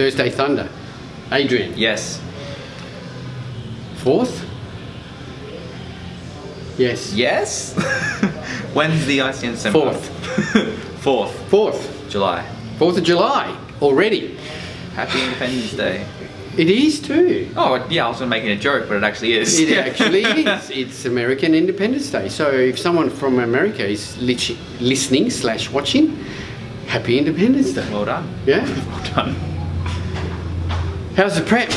Thursday Thunder. Adrian. Yes. 4th? Yes. Yes? When's the ICN seminar? 4th. 4th. July. 4th of July already. Happy Independence Day. It is too. Oh yeah, I was making a joke, but it actually is. It actually is. It's American Independence Day. So if someone from America is listening / watching, Happy Independence Day. Well done. Yeah. Well done. How's the prep?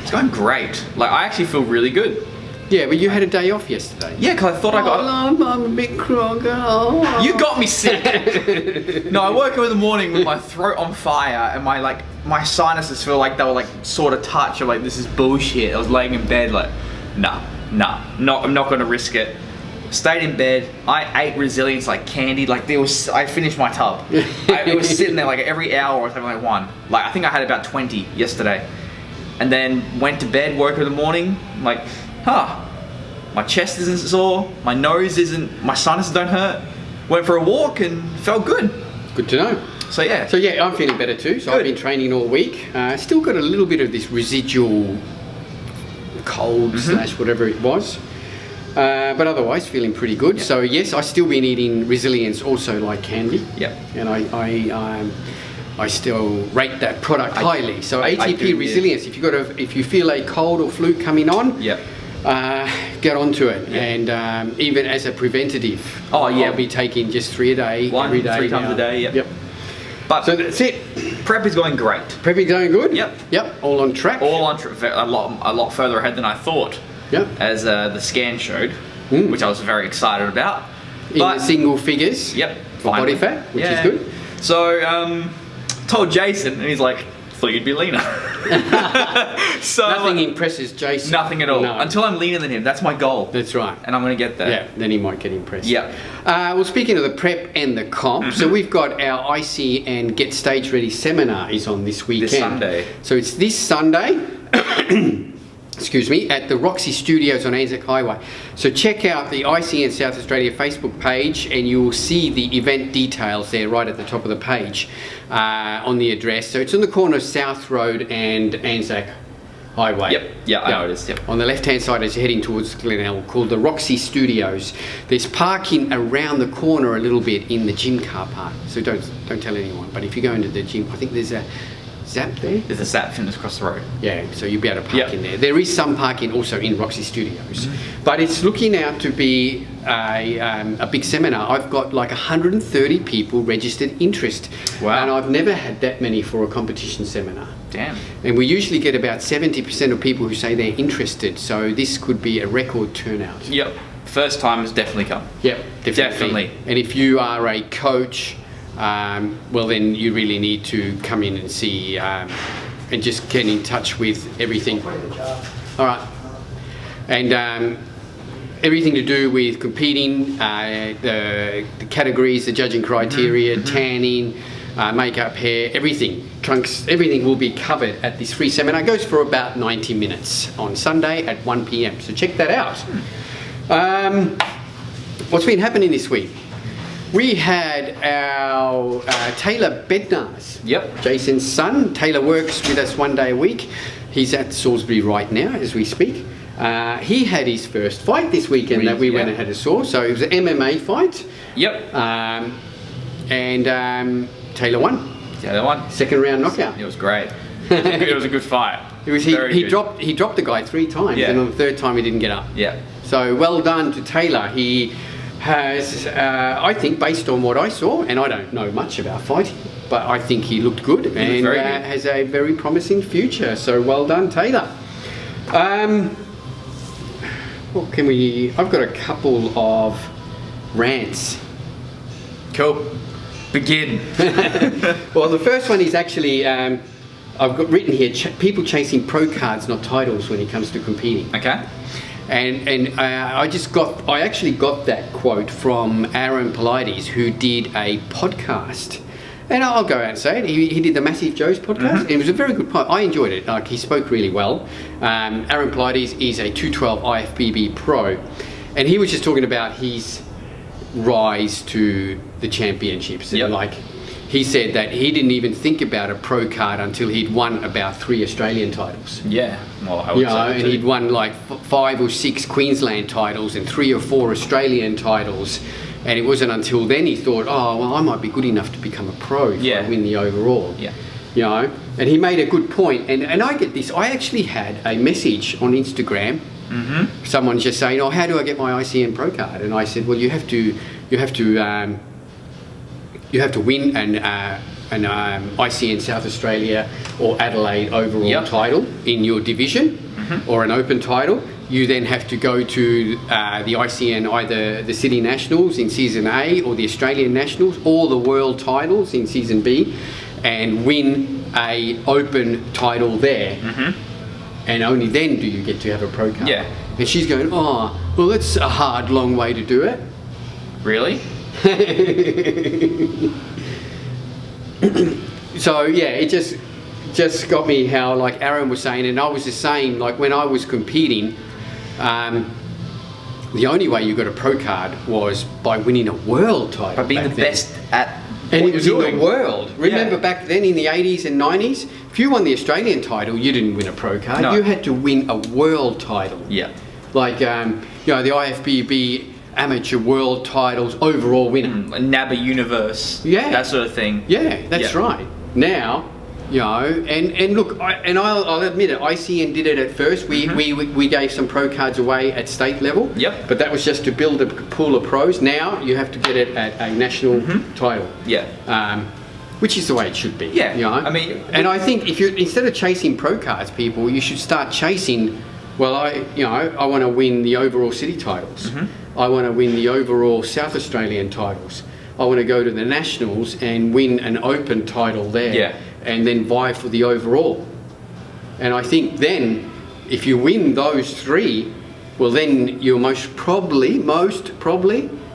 It's going great. Like, I actually feel really good. Yeah, but you had a day off yesterday. Yeah, because I thought I got... I'm a bit croaker. Oh. You got me sick. No, I woke up in the morning with my throat on fire and my sinuses feel like they were like sort of touch. I'm like, this is bullshit. I was laying in bed like, nah, I'm not gonna risk it. Stayed in bed. I ate Resilience like candy. Like I finished my tub. It was sitting there like every hour I was having like one. Like I think I had about 20 yesterday. And then went to bed, woke up in the morning, I'm like, my chest isn't sore, my nose isn't, my sinuses don't hurt. Went for a walk and felt good. Good to know. So yeah. So yeah, I'm feeling better too. So good. I've been training all week. Still got a little bit of this residual cold / whatever it was. But otherwise feeling pretty good. Yep. So yes, I still been eating Resilience also like candy. Yep. And I still rate that product highly. So ATP Resilience, if you feel a cold or flu coming on, yep. Get onto it. Yep. And even as a preventative, I'll be taking just 3 a day, every day. 3 times a day, Yep. But so that's it. Prep is going great. Prep is going good? Yep. All on track? All on track, a lot further ahead than I thought. Yep. As the scan showed, which I was very excited about. In the single figures? Yep. For body fat, which is good. So, told Jason, and he's like, thought you'd be leaner. So nothing impresses Jason. Nothing at all. No. Until I'm leaner than him. That's my goal. That's right. And I'm going to get there. Yeah, then he might get impressed. Yeah. Well, speaking of the prep and the comp, so we've got our IC and Get Stage Ready seminar is on this weekend. This Sunday. So it's this Sunday. Excuse me, at the Roxy Studios on Anzac Highway. So check out the ICN South Australia Facebook page and you'll see the event details there right at the top of the page on the address. So it's on the corner of South Road and Anzac Highway. Yep, yeah, I know it is. Yep. On the left-hand side as you're heading towards Glenelg, called the Roxy Studios. There's parking around the corner a little bit in the gym car park. So don't tell anyone. But if you go into the gym, I think there's a Zap there? There's a Zap Fitness across the road. Yeah, so you'll be able to park in there. There is some parking also in Roxy Studios. But it's looking out to be a big seminar. I've got like 130 people registered interest. Wow. And I've never had that many for a competition seminar. Damn. And we usually get about 70% of people who say they're interested. So this could be a record turnout. Yep. First time has definitely come. Yep, definitely. And if you are a coach, well then you really need to come in and see and just get in touch with everything. All right. And everything to do with competing, the categories, the judging criteria, tanning, makeup, hair, everything, trunks, everything will be covered at this free seminar. It goes for about 90 minutes on Sunday at 1 p.m. So check that out. What's been happening this week? We had our Taylor Bednar's, Jason's son. Taylor works with us 1 day a week. He's at Salisbury right now as we speak. He had his first fight this weekend that we went and had a saw. So it was an MMA fight. Yep. And Taylor won. Taylor won. Second round knockout. It was great. It was a good fight. It was he dropped the guy 3 times, and on the 3rd time he didn't get up. Yeah. So well done to Taylor. He has, I think, based on what I saw, and I don't know much about fighting, but I think he looked good and has a very promising future. So well done, Taylor. What can we? I've got a couple of rants. Cool. Begin. Well, the first one is actually I've got written here: people chasing pro cards, not titles, when it comes to competing. Okay. And I actually got that quote from Aaron Polides, who did a podcast. And I'll go out and say it. He did the Massive Joe's podcast. And it was a very good podcast. I enjoyed it. Like, he spoke really well. Aaron Polides is a 212 IFBB pro, and he was just talking about his rise to the championships. And like, he said that he didn't even think about a pro card until he'd won about 3 Australian titles. Yeah, well, I would say and too. he'd won like 5 or 6 Queensland titles and 3 or 4 Australian titles. And it wasn't until then he thought, oh, well, I might be good enough to become a pro if I win the overall. Yeah. And he made a good point. And I get this. I actually had a message on Instagram. Someone just saying, oh, how do I get my ICN pro card? And I said, well, you have to win an ICN South Australia or Adelaide overall title in your division or an open title. You then have to go to the ICN, either the City Nationals in Season A or the Australian Nationals or the World Titles in Season B and win a open title there. And only then do you get to have a pro card. Yeah. And she's going, oh, well, that's a hard, long way to do it. Really? So yeah, it just got me how, like Aaron was saying, and I was just saying, like when I was competing, the only way you got a pro card was by winning a world title. By being the best at and what it was you're in doing. the world. Remember back then in the 80s and 90s, if you won the Australian title, you didn't win a pro card. No. You had to win a world title. Yeah. Like, the IFBB amateur world titles overall winner. NABA universe. Yeah. That sort of thing. Yeah, that's right. Now, and look, I'll admit it, ICN did it at first. We gave some pro cards away at state level. Yep. But that was just to build a pool of pros. Now you have to get it at a national title. Yeah. Which is the way it should be. Yeah. I mean, and I think if you instead of chasing pro cards, people, you should start chasing. Well, I want to win the overall city titles. I want to win the overall South Australian titles. I want to go to the nationals and win an open title there. Yeah. And then vie for the overall. And I think then, if you win those 3, well then you're most probably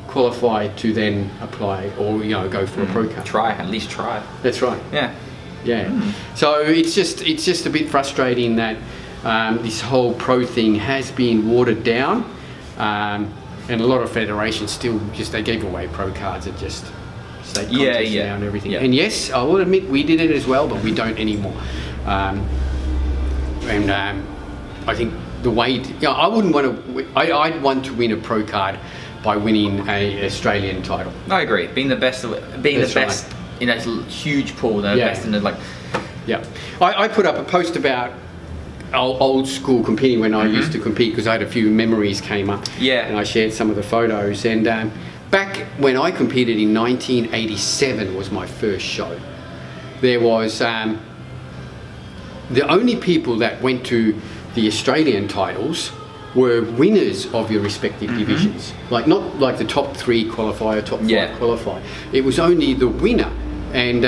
qualified to then apply or go for a pro card. At least try. That's right. Yeah. So it's just a bit frustrating that this whole pro thing has been watered down, and a lot of federations still they gave away pro cards at just state contests now and everything. And yes, I will admit we did it as well, but we don't anymore. I think the way I wouldn't want to. I'd want to win a pro card by winning a Australian title. I agree. Being the best in a huge pool, the best in the Yeah, I put up a post about old school competing when I used to compete because I had a few memories came up. Yeah. And I shared some of the photos. And back when I competed in 1987 was my first show. There was the only people that went to the Australian titles were winners of your respective divisions. Like not like the top 3 qualifier, top 5 qualifier. It was only the winner. And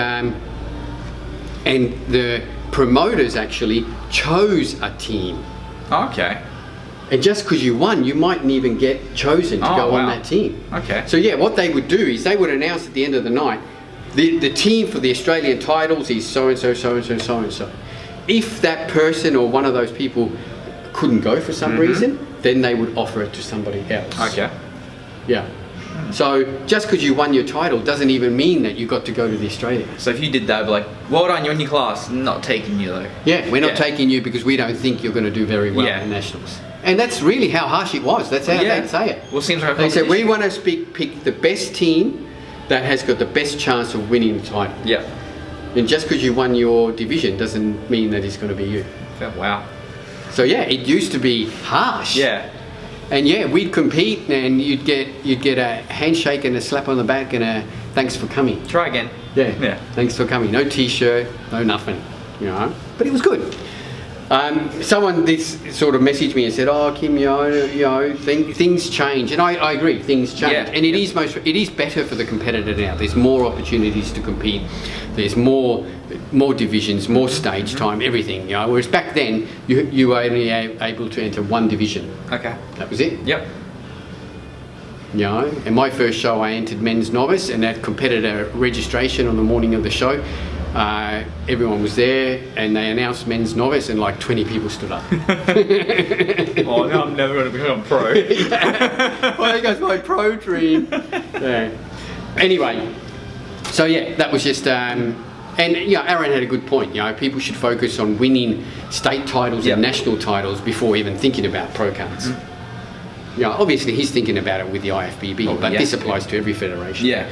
the promoters actually chose a team. Okay. And just because you won, you mightn't even get chosen to go on that team. Okay. So yeah, what they would do is they would announce at the end of the night, the team for the Australian titles is so-and-so, so-and-so, so-and-so. If that person or one of those people couldn't go for some reason, then they would offer it to somebody else. Okay. Yeah. So just because you won your title doesn't even mean that you got to go to the Australian. So if you did that, I'd be like, well done, you're in your class. Not taking you though. Yeah, we're not taking you because we don't think you're going to do very well in nationals. And that's really how harsh it was. That's how they'd say it. Well, it seems like they said we want to pick the best team that has got the best chance of winning the title. Yeah. And just because you won your division doesn't mean that it's going to be you. Wow. So yeah, it used to be harsh. Yeah. And yeah, we'd compete and you'd get a handshake and a slap on the back and a thanks for coming. Try again. Yeah. Thanks for coming. No t-shirt, no nothing. But it was good. Someone this sort of messaged me and said, "Oh, Kim, things change," and I agree, things change, and it is better for the competitor now. There's more opportunities to compete. There's more divisions, more stage time, everything. Whereas back then, you were only able to enter one division. Okay. That was it. Yep. And my first show, I entered men's novice, and at competitor registration on the morning of the show. Everyone was there and they announced men's novice and like 20 people stood up. Oh, now I'm never going to become pro. Well, there goes my pro dream. Yeah. Anyway, So yeah, that was just, and Aaron had a good point. People should focus on winning state titles and national titles before even thinking about pro cards. Obviously he's thinking about it with the IFBB, but this applies to every federation. Yeah.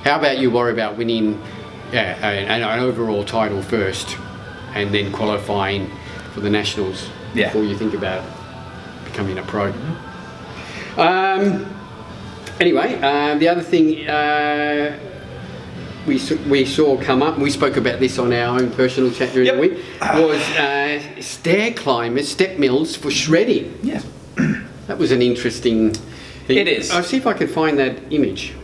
How about you worry about winning an overall title first, and then qualifying for the nationals before you think about becoming a pro. Anyway, the other thing we saw come up, and we spoke about this on our own personal chat during the week, was stair climbers, step mills for shredding. Yeah. That was an interesting thing. It is. I'll see if I can find that image.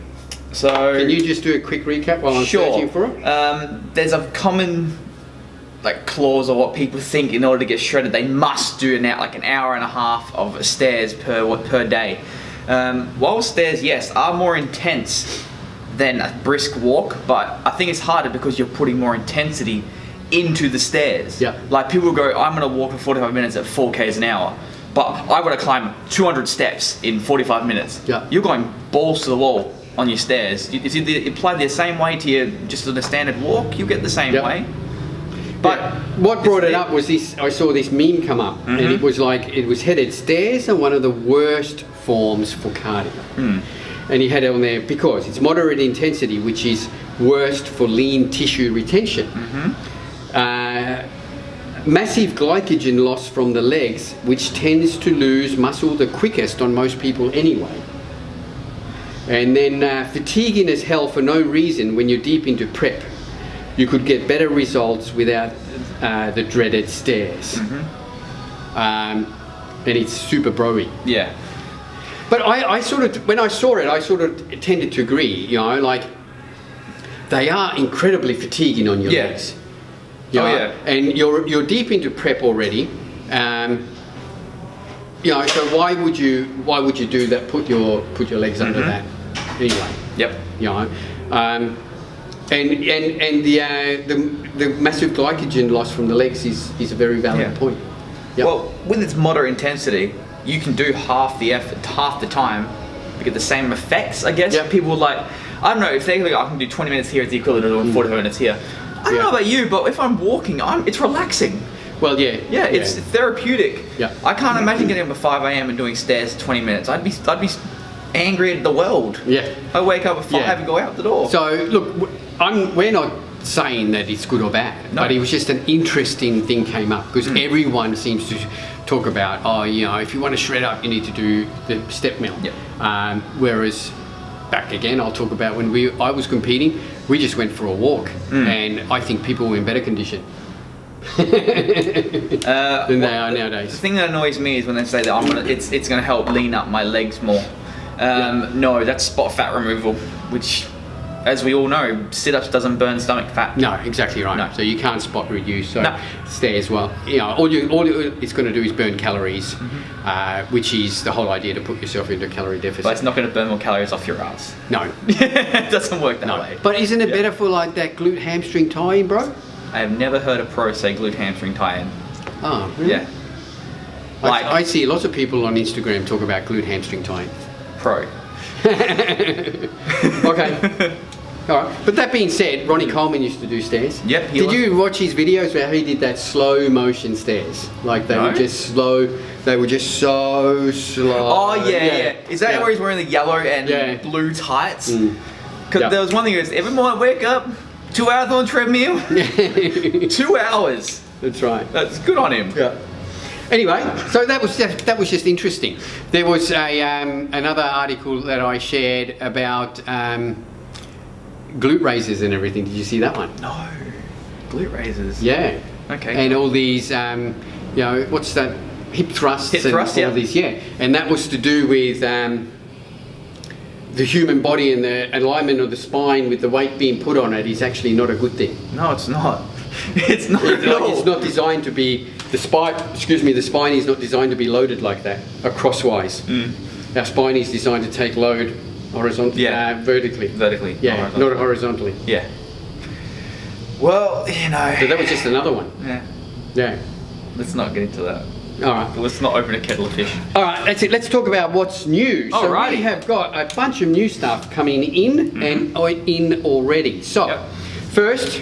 So can you just do a quick recap while I'm searching for it? There's a common clause of what people think in order to get shredded. They must do an hour and a half of stairs per day. While stairs, yes, are more intense than a brisk walk, but I think it's harder because you're putting more intensity into the stairs. Yeah. Like people go, I'm gonna walk for 45 minutes at 4 k's an hour, but I've got to climb 200 steps in 45 minutes. Yeah. You're going balls to the wall on your stairs. If you apply the same way to your just on a standard walk, you get the same way. But what brought it up was this. I saw this meme come up, and it was headed stairs are one of the worst forms for cardio. And he had it on there because it's moderate intensity, which is worst for lean tissue retention. Massive glycogen loss from the legs, which tends to lose muscle the quickest on most people anyway. And then fatiguing as hell for no reason when you're deep into prep. You could get better results without the dreaded stairs. And it's super bro-y. Yeah. But I sort of, when I saw it, I sort of tended to agree, they are incredibly fatiguing on your legs. And you're deep into prep already. So why would you do that? Put your legs under that anyway. And the massive glycogen loss from the legs is a very valid point. Well, with its moderate intensity, you can do half the effort, half the time, to get the same effects, I guess. People I don't know, if they think I can do 20 minutes here, it's the equivalent of doing 45 minutes here. I don't know about you, but if I'm walking, it's relaxing. Well, it's therapeutic. I can't imagine getting up at 5 a.m. and doing stairs 20 minutes. I'd be angry at the world. I wake up at 5 and go out the door. So look, we're not saying that it's good or bad, but it was just an interesting thing came up because everyone seems to talk about, if you want to shred up, you need to do the step mill. Whereas back again, I'll talk about when I was competing, we just went for a walk, and I think people were in better condition than they are nowadays. The thing that annoys me is when they say that it's going to help lean up my legs more. No, that's spot fat removal, which, as we all know, sit-ups doesn't burn stomach fat. No, exactly right. No. So you can't spot reduce. So stairs, well, all it's going to do is burn calories, which is the whole idea, to put yourself into a calorie deficit. But it's not going to burn more calories off your ass. No. It doesn't work that way. But isn't it better for that glute hamstring tie-in, bro? I have never heard a pro say glute hamstring tie-in. Oh, really? Yeah. I see lots of people on Instagram talk about glute hamstring tie-in. Pro. Okay. All right. But that being said, Ronnie Coleman used to do stairs. Yep. Did you watch his videos where he did that slow motion stairs? They were just slow. They were just so slow. Oh yeah. Is that where he's wearing the yellow and blue tights? Because there was one thing. Every morning I wake up, 2 hours on the treadmill. 2 hours. That's right. That's good on him. Yeah. Anyway, so that was just interesting. There was another article that I shared about glute raises and everything. Did you see that one? No. Glute raises. Yeah. Okay. And all these, what's that? Hip thrusts. All these. Yeah. And that was to do with the human body and the alignment of the spine with the weight being put on it is actually not a good thing. No, it's not. It's not at all. It's not designed to be, the spine is not designed to be loaded like that, crosswise. Our spine is designed to take load horizontally, vertically. Vertically. Yeah, not horizontally. Yeah. Well, So that was just another one. Yeah. Yeah. Let's not get into that. All right. Let's not open a kettle of fish. All right, that's it. Let's talk about what's new. So Alrighty. we have got a bunch of new stuff coming in and in already. So first,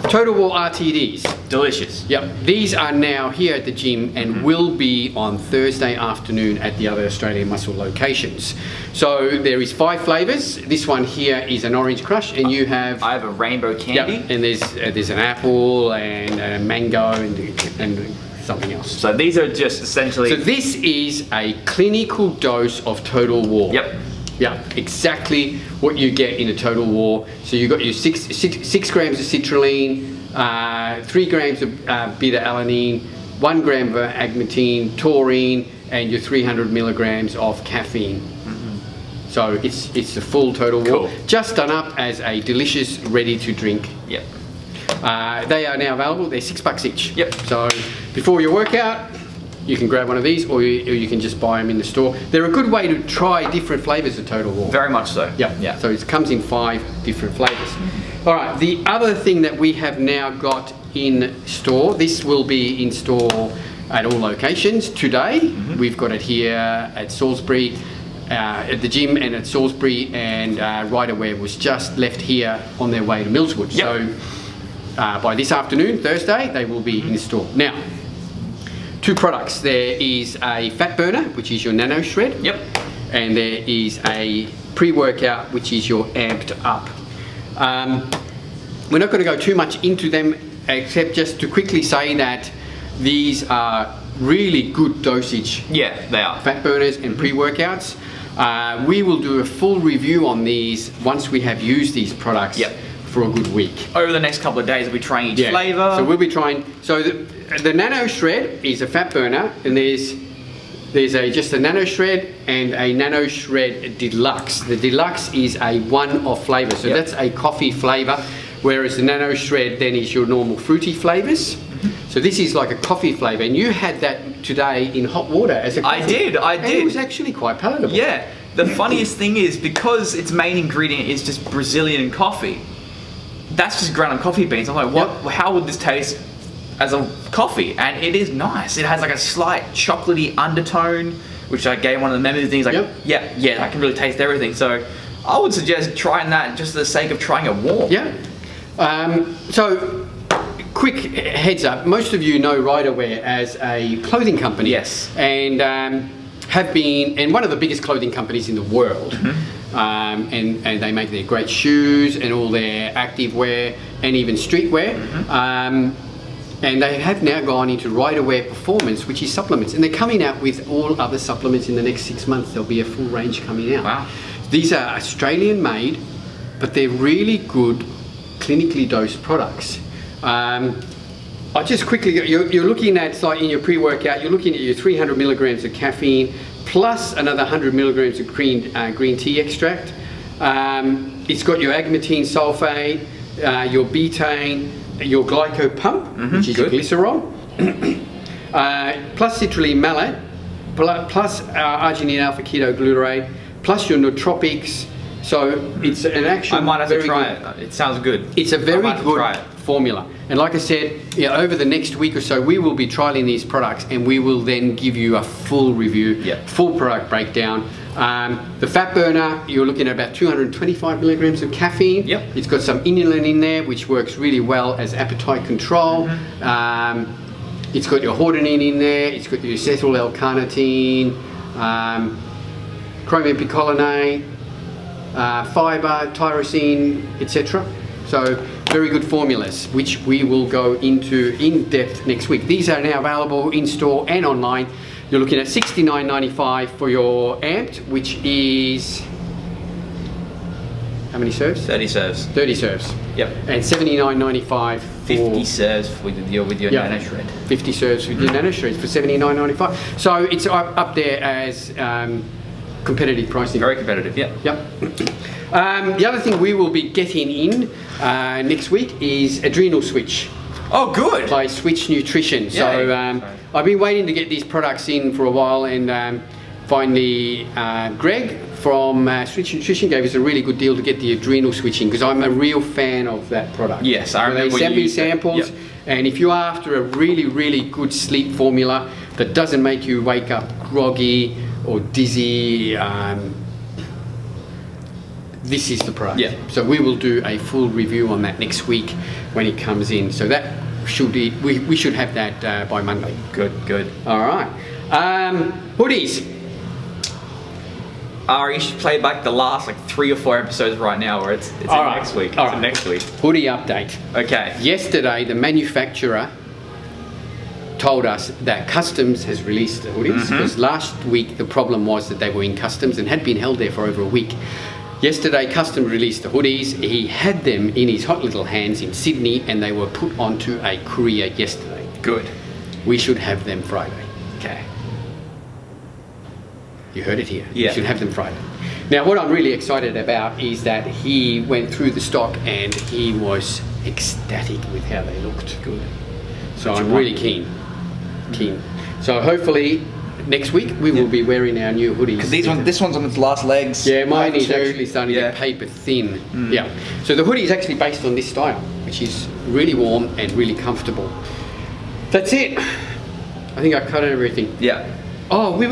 Total War RTDs. Delicious. Yep, these are now here at the gym and will be on Thursday afternoon at the other Australian Muscle locations. So there is 5 flavors. This one here is an orange crush, and you have. I have a rainbow candy. Yep, and there's an apple and a mango and something else. So these are just essentially. So this is a clinical dose of Total War. Yep. Yeah, exactly what you get in a Total War. So you've got your 6 grams of citrulline, 3 grams of beta-alanine, 1 gram of agmatine, taurine, and your 300 milligrams of caffeine. So it's the full Total War, just done up as a delicious, ready-to-drink. Yep. They are now available. They're $6 each. Yep. So before your workout, you can grab one of these, or you can just buy them in the store. They're a good way to try different flavors of Total War. Very much so. Yeah. So it comes in 5 different flavors. All right. The other thing that we have now got in store. This will be in store at all locations today. We've got it here at Salisbury, at the gym, and at Salisbury, and Ryderwear was just left here on their way to Millswood. Yep. So by this afternoon, Thursday, they will be in store. Now, 2 products. There is a fat burner, which is your Nano Shred. Yep. And there is a pre-workout, which is your Amped Up. We're not going to go too much into them, except just to quickly say that these are really good dosage. Yeah, they are. Fat burners and pre-workouts. We will do a full review on these once we have used these products. Yep. For a good week. Over the next couple of days, we'll be trying each flavor. So we'll be trying. So the Nano Shred is a fat burner, and there's just a Nano Shred and a Nano Shred Deluxe. The Deluxe is a one-off flavor, so that's a coffee flavor, whereas the Nano Shred then is your normal fruity flavors. So this is like a coffee flavor, and you had that today in hot water as a coffee. I did. And it was actually quite palatable. Yeah. The funniest thing is, because its main ingredient is just Brazilian coffee, that's just ground up coffee beans. I'm like, what? How would this taste as a coffee? And it is nice. It has like a slight chocolatey undertone, which I gave one of the members, and he's like, yeah, I can really taste everything. So I would suggest trying that just for the sake of trying it warm. Yeah. So quick heads up, most of you know Ryderwear as a clothing company. Yes. And have been, and one of the biggest clothing companies in the world. And they make their great shoes and all their active wear and even streetwear. And they have now gone into Ryderwear Performance, which is supplements. And they're coming out with all other supplements in the next 6 months. There'll be a full range coming out. Wow. These are Australian made, but they're really good clinically dosed products. I just quickly, you're looking at, like in your pre-workout, you're looking at your 300 milligrams of caffeine, plus another 100 milligrams of green tea extract. It's got your agmatine sulfate, your betaine, your glycopump, which is your glycerol, plus citrulline malate, plus arginine alpha ketoglutarate, plus your nootropics. So it's an actual. I might have to try it. It sounds good. It's a very good formula. And like I said, over the next week or so, we will be trialing these products, and we will then give you a full review, full product breakdown. The fat burner, you're looking at about 225 milligrams of caffeine. It's got some inulin in there, which works really well as appetite control. It's got your hordenine in there. It's got your acetyl L-carnitine, chromium picolinate, fiber, tyrosine, etc. So very good formulas, which we will go into in depth next week. These are now available in store and online. You're looking at $69.95 for your Amped, which is how many serves? 30 serves. 30 serves. Yep. And $79.95 for 50 serves with your Nano Shred. 50 serves with your Nano Shreds for $79.95. So it's up there as competitive pricing. Very competitive. Yep. The other thing we will be getting in next week is Adrenal Switch. Oh, good. By Switch Nutrition. So I've been waiting to get these products in for a while, and finally Greg from Switch Nutrition gave us a really good deal to get the adrenal switching, because I'm a real fan of that product. Yes, I remember. They sent me samples, and if you're after a really, really good sleep formula that doesn't make you wake up groggy or dizzy. This is the product. Yeah. So we will do a full review on that next week when it comes in. So that should be, we should have that by Monday. Good. All right. Hoodies. You should play back the last like 3 or 4 episodes right now, where it's All in right. next week. All It's in right. next week. Hoodie update. Okay. Yesterday, the manufacturer told us that customs has released the hoodies, because last week the problem was that they were in customs and had been held there for over a week. Yesterday, customs released the hoodies. He had them in his hot little hands in Sydney, and they were put onto a courier yesterday. Good. We should have them Friday. Okay. You heard it here. Yeah. We should have them Friday. Now, what I'm really excited about is that he went through the stock and he was ecstatic with how they looked. Good. So I'm really keen. So hopefully next week we will be wearing our new hoodies. Because this one's on its last legs. Yeah, mine is Too. actually starting to get paper thin. Yeah. So the hoodie is actually based on this style, which is really warm and really comfortable. That's it. I think I cut everything. Yeah. Oh, we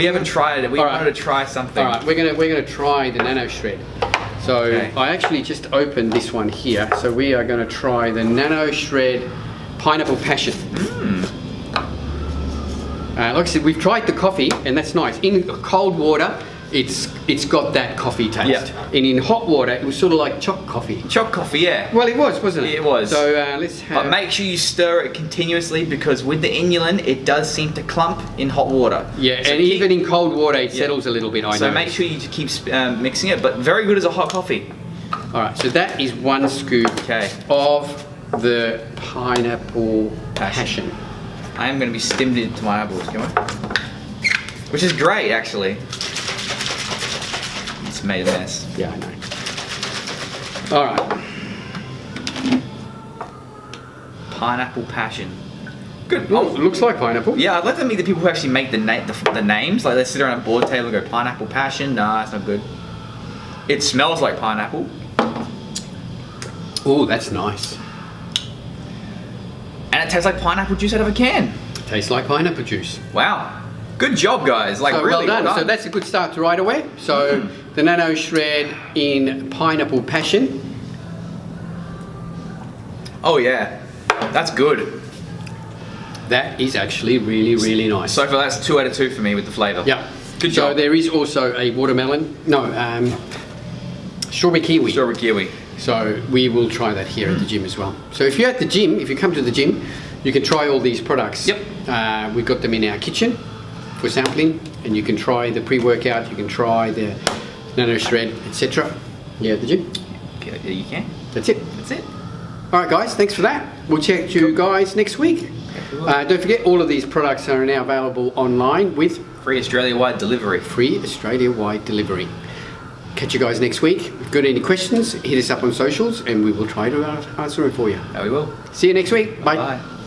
haven't tried it. We wanted to try something. All right, we're gonna try the Nano Shred. So Okay. I actually just opened this one here. So we are gonna try the Nano Shred Pineapple Passion. Like I said, we've tried the coffee, and that's nice. In cold water, it's got that coffee taste. Yeah. And in hot water, it was sort of like choc coffee. Choc coffee, yeah. Well, it was, wasn't it? It was. So let's have. But make sure you stir it continuously, because with the inulin, it does seem to clump in hot water. Yeah, So and even in cold water, it settles a little bit. I know. So make sure you keep mixing it, but very good as a hot coffee. All right, so that is 1 scoop of the pineapple passion. I am going to be stimmed into my eyeballs, come on. Which is great, actually. It's made a mess. Yeah, I know. All right. Pineapple passion. Good. Oh, it looks like pineapple. Yeah, I'd like to meet the people who actually make the names. Like they sit around a board table and go, pineapple passion. Nah, it's not good. It smells like pineapple. Oh, that's nice. And it tastes like pineapple juice out of a can. Tastes like pineapple juice. Wow. Good job, guys. Like So really well done. So that's a good start to Ryderwear. So the Nano Shred in pineapple passion. Oh yeah, that's good. That is actually really, really nice. So far, that's 2 out of 2 for me with the flavour. Yeah. Good So job. there is also a watermelon. No, strawberry kiwi. Strawberry kiwi. So we will try that here at the gym as well. So if you're at the gym, if you come to the gym, you can try all these products. Yep. We've got them in our kitchen for sampling, and you can try the pre-workout, you can try the Nano Shred, etc. Yeah, at the gym. Okay, you can. That's it. That's it. All right, guys, thanks for that. We'll check you guys next week. Don't forget, all of these products are now available online with Free Australia-wide delivery. free Australia-wide delivery. Catch you guys next week. If you've got any questions, hit us up on socials and we will try to answer them for you. We will. See you next week. Bye. Bye.